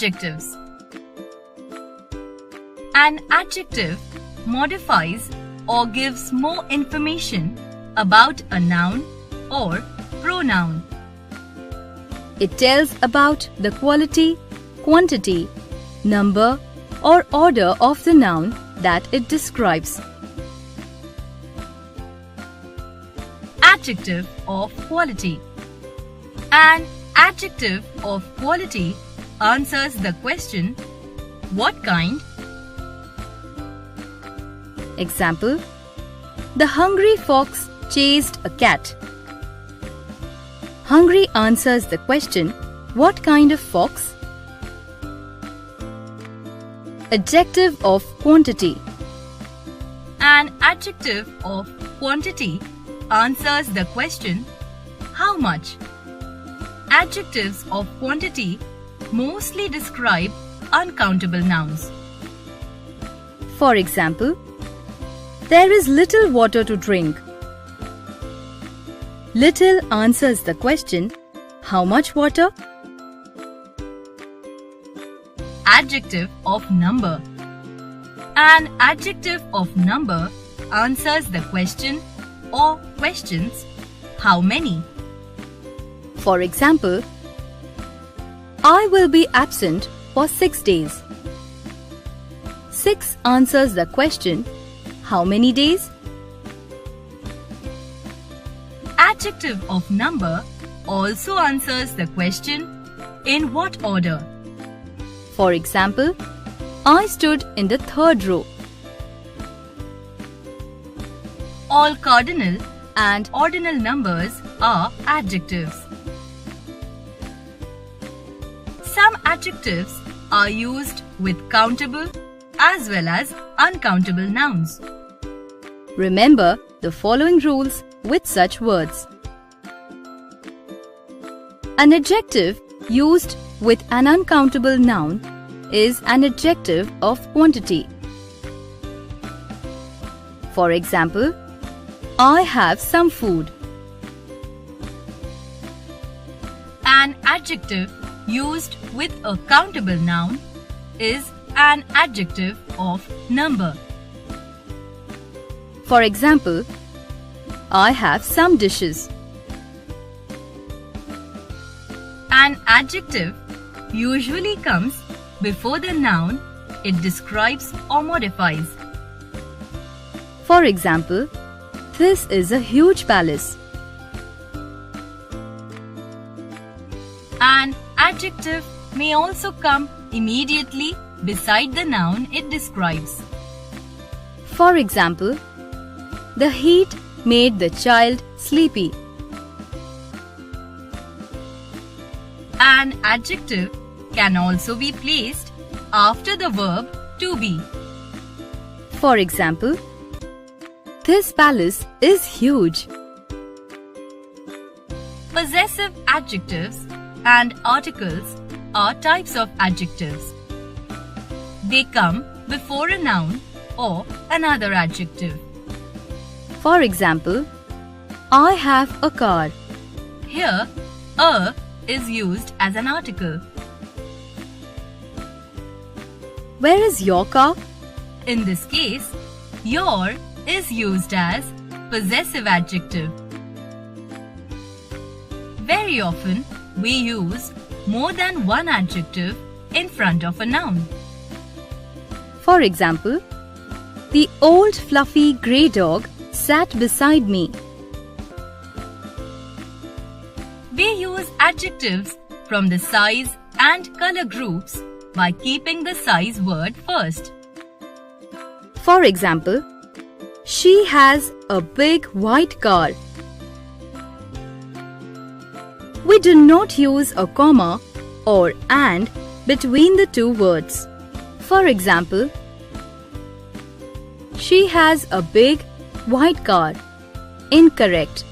Adjectives. An adjective modifies or gives more information about a noun or pronoun. It tells about the quality, quantity, number, or order of the noun that it describes. Adjective of quality. An adjective of quality answers the question, what kind? Example: the hungry fox chased a cat. Hungry answers the question, what kind of fox? Adjective of quantity. An adjective of quantity answers the question, how much? Adjectives of quantity mostly describe uncountable nouns. For example, there is little water to drink. Little answers the question, how much water? Adjective of number. An adjective of number answers the question or questions, how many? For example, I will be absent for 6 days. 6 answers the question, how many days? Adjective of number also answers the question, in what order? For example, I stood in the 3rd row. All cardinal and ordinal numbers are adjectives. Some adjectives are used with countable as well as uncountable nouns. Remember the following rules with such words. An adjective used with an uncountable noun is an adjective of quantity. For example, I have some food. An adjective used with a countable noun is an adjective of number. For example, I have some dishes. An adjective usually comes before the noun it describes or modifies. For example, this is a huge palace. An adjective may also come immediately beside the noun it describes. For example, the heat made the child sleepy. An adjective can also be placed after the verb to be. For example, this palace is huge. Possessive adjectives and articles are types of adjectives. They come before a noun or another adjective. For example, I have a car. Here, a is used as an article. Where is your car? In this case, your is used as possessive adjective. Very often, we use more than one adjective in front of a noun. For example, the old fluffy grey dog sat beside me. We use adjectives from the size and color groups by keeping the size word first. For example, she has a big white car. We do not use a comma or and between the two words. For example, she has a big white car. Incorrect.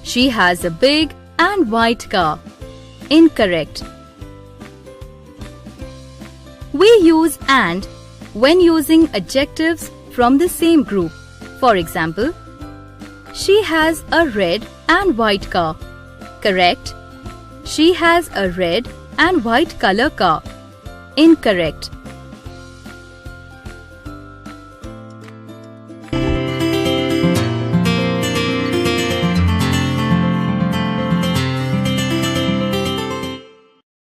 She has a big and white car. Incorrect. We use and when using adjectives from the same group. For example, she has a red and white car. Correct. She has a red and white color car. Incorrect.